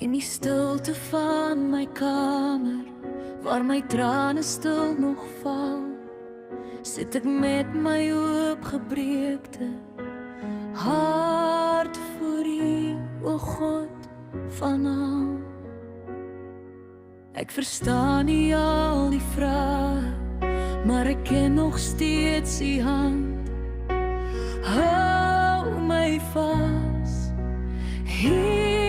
In die stilte van my kamer, waar my trane stil nog val, sit ek met my oopgebreekte hart voor U, o God van al. Ek verstaan nie al die vrae, maar ek ken nog steeds U hand. Hou my vas, hier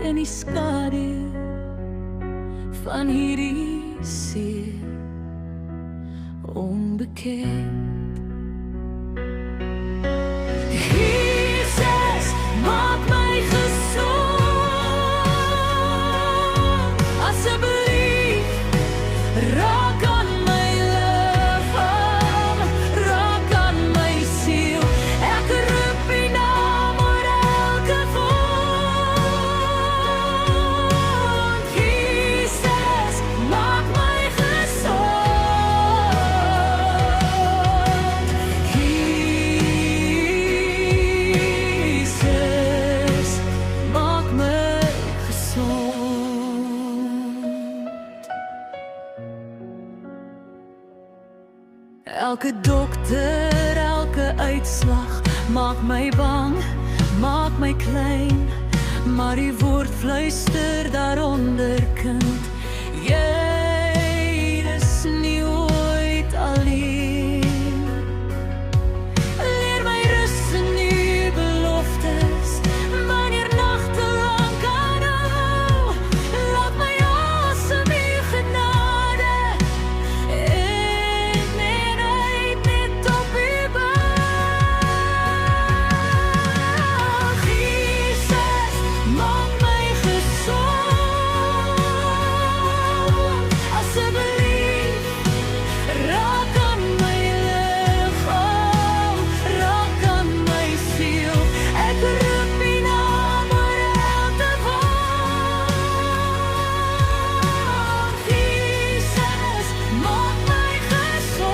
in die skadu van hierdie see, onbekend. Jesus, maak my gesond, asseblief, raak aan my liggaam, raak aan my siel. Ek roep U naam oor elke wond. Jesus, maak my gesond. Jesus, maak my gesond. Elke dokter, elke uitslag maak my bang, maak my klein, maar die woord fluister daaronder, kind, jy is nie ooit alleen. Leer my rus in U beloftes, wanneer nagte lank aanhou. Laat my asem U genade in en uit net op U bou. Jesus, maak my gesond, asseblief, raak aan my liggaam, raak aan my siel. Ek roep U naam oor elke wond. Jesus, maak my gesond.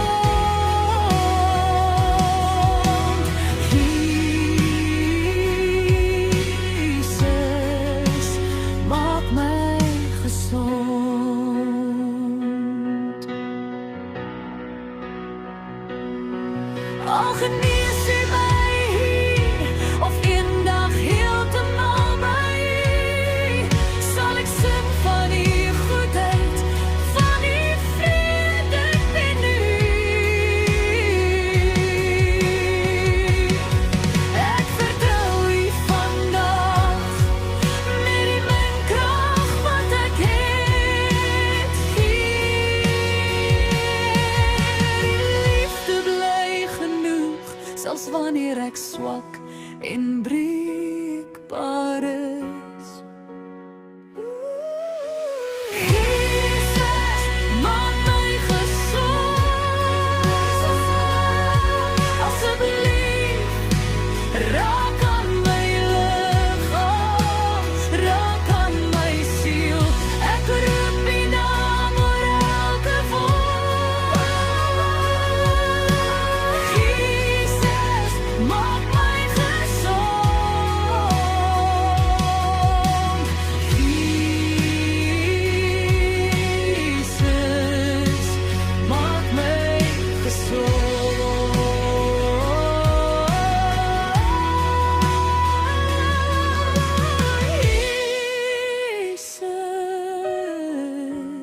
Jesus, maak my gesond. Al genees U my hier, of eendag heeltemal by U, sal ek sing van U goedheid, van U vrede in U. Ek vertrou U vandag, met die min krag wat ek het. Die liefde bly genoeg, selfs wanneer ek swak en breekbaar is. Jesus, maak my gesond, asseblief, raak aan my liggaam, raak aan my siel. Ek roep U naam oor elke wond. Jesus, maak my gesond. Jesus, maak my gesond.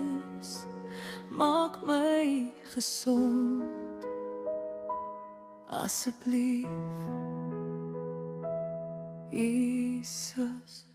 Jesus, maak my gesond, asseblief, Jesus.